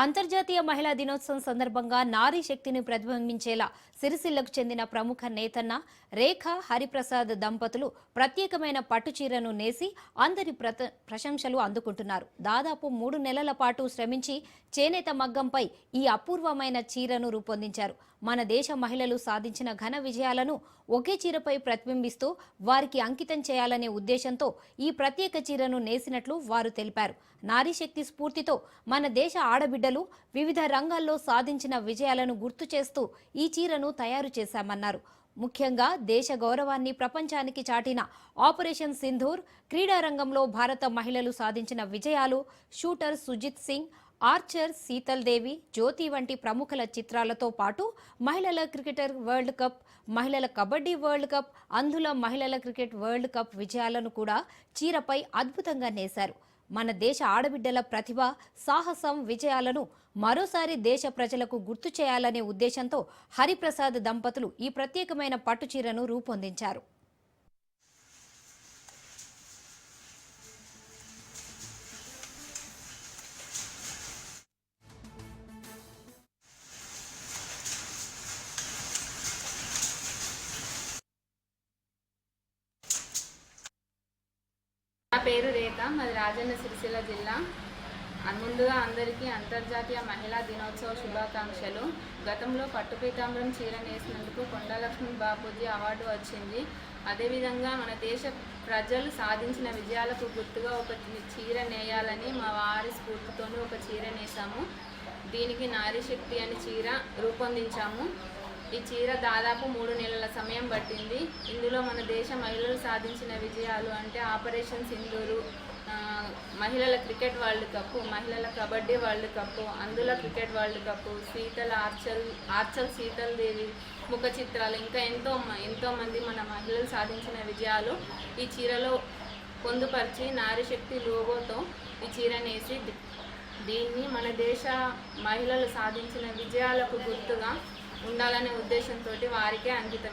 అంతర్జాతీయ మహిళా దినోత్సవం సందర్భంగా నారీ శక్తిని ప్రతిబింబించేలా సిరిసిల్లకు చెందిన ప్రముఖ నేతన్న రేఖ హరిప్రసాద్ దంపతులు ప్రత్యేకమైన పట్టుచీరను నేసి అందరి ప్రశంసలు అందుకుంటున్నారు. దాదాపు 3 నెలల పాటు శ్రమించి చేనేత మగ్గంపై ఈ అపూర్వమైన చీరను రూపొందించారు. మన దేశ మహిళలు సాధించిన ఘన విజయాలను ఒకే చీరపై ప్రతిబింబిస్తూ వారికి అంకితం చేయాలనే ఉద్దేశంతో ఈ ప్రత్యేక చీరను నేసినట్లు వారు తెలిపారు. నారీ శక్తి స్ఫూర్తితో మన దేశ ఆడబిడ్డలు వివిధ రంగాల్లో సాధించిన విజయాలను గుర్తు చేస్తూ ఈ చీరను తయారు చేశామన్నారు. ముఖ్యంగా దేశ గౌరవాన్ని ప్రపంచానికి చాటిన ఆపరేషన్ సింధూర్, క్రీడా రంగంలో భారత మహిళలు సాధించిన విజయాలు, షూటర్ సుజిత్ సింగ్, ఆర్చర్ శీతల్ దేవి, జ్యోతి వంటి ప్రముఖుల చిత్రాలతో పాటు మహిళల క్రికెటర్ వరల్డ్ కప్, మహిళల కబడ్డీ వరల్డ్ కప్, అంధుల మహిళల క్రికెట్ వరల్డ్ కప్ విజయాలను కూడా చీరపై అద్భుతంగా నేశారు. మన దేశ ఆడబిడ్డల ప్రతిభ, సాహసం, విజయాలను మరోసారి దేశ ప్రజలకు గుర్తు చేయాలనే ఉద్దేశంతో హరిప్రసాద్ దంపతులు ఈ ప్రత్యేకమైన పట్టుచీరను రూపొందించారు. నా పేరు రేఖ, మాది రాజన్న సిరిసిల్ల జిల్లా. ముందుగా అందరికీ అంతర్జాతీయ మహిళా దినోత్సవ శుభాకాంక్షలు. గతంలో పట్టుపీతాంబరం చీర నేసినందుకు కొండలక్ష్మి బాపూజీ అవార్డు వచ్చింది. అదేవిధంగా మన దేశ ప్రజలు సాధించిన విజయాలకు గుర్తుగా ఒక చీర నేయాలని మా వారి స్ఫూర్తితోనే ఒక చీర నేసాము. దీనికి నారీ శక్తి అని చీర రూపొందించాము. ఈ చీర దాదాపు 3 నెలల సమయం పట్టింది. ఇందులో మన దేశ మహిళలు సాధించిన విజయాలు అంటే ఆపరేషన్ సింధూరు, మహిళల క్రికెట్ వరల్డ్ కప్, మహిళల కబడ్డీ వరల్డ్ కప్, అంధుల cricket world cup, archer Sheetal Devi ముఖ చిత్రాలు, ఇంకా ఎంతోమంది మన మహిళలు సాధించిన విజయాలు ఈ చీరలో పొందుపరిచి నారీ శక్తి లోగోతో ఈ చీర నేసి దీన్ని మన దేశ మహిళలు సాధించిన విజయాలకు గుర్తుగా ఉండాలనే ఉద్దేశంతో వారికే అంకితం.